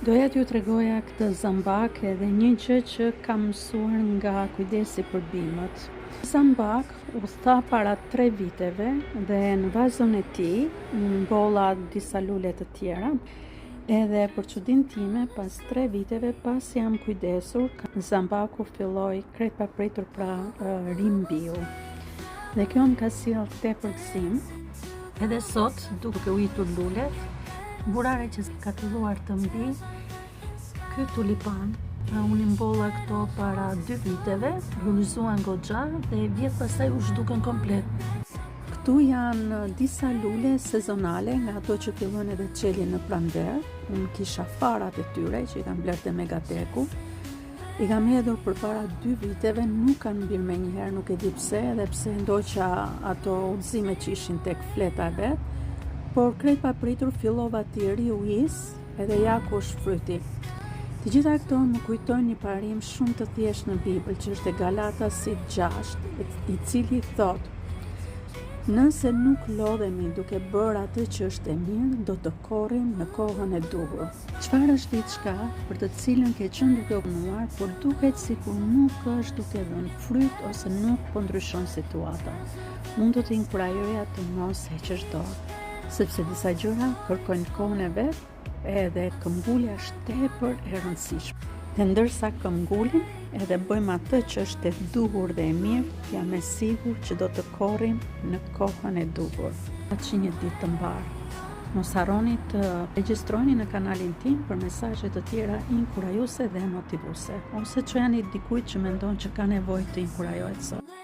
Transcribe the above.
Doja t'ju tregoja këtë zambak edhe një gjë që kam mësuar nga kujdesi për bimët. Zambak u tha para 3 viteve dhe në vazën e tij mbolla disa lule të tjera. Edhe për çudinë time, pas 3 viteve pas jam kujdesur, zambaku filloi krejt papritur pra rimbiu. Dhe kjo më ka sjell tepër gëzim. Edhe sot, duke u hitur lulet, burare që ka filluar të mbi, ky tulipan, unë mbolla këto para 2 viteve, rrëzuan goxha dhe vjet pastaj u zhdukën komplet. Këtu janë disa lule sezonale nga ato që fillojnë edhe çelin në pranver. Unë kisha farat e tyre që i kam bler te Megateku. I kam hedhur përpara 2 viteve, nuk kanë mbir me njëherë, nuk e di pse, edhe pse ndoqa ato udhëzime që ishin tek fleta e vet, por krejt papritur fillova t'i riuis edhe ja ku është fryti. Të gjitha këto më kujtojnë një parim shumë të thjeshtë në Bibël, që është e Galatasit 6, i cili thotë: nëse nuk lodhemi duke bërë atë që është e mirë, do të korrim në kohën e duhur. Çfarë është diçka për të cilën ke qenë duke punuar, por duket sikur nuk është duke dhënë fryt ose nuk po ndryshon situata? Unë do të inkurajoja të mos heqësh dorë, sepse disa gjëra kërkojnë kohën e vet, edhe këmbgulja është tepër e rëndësishme. Dhe ndërsa këmbgulim, edhe bëjmë atë që është e duhur dhe e mirë, jam e sigurt që do të korrim në kohën e duhur. Që një ditë të mbarë. Mos harroni të regjistroni në kanalin tim për mesazhe të tjera inkurajuese dhe motivuese, ose çojani dikujt që mendon që ka nevojë të inkurajohet sot.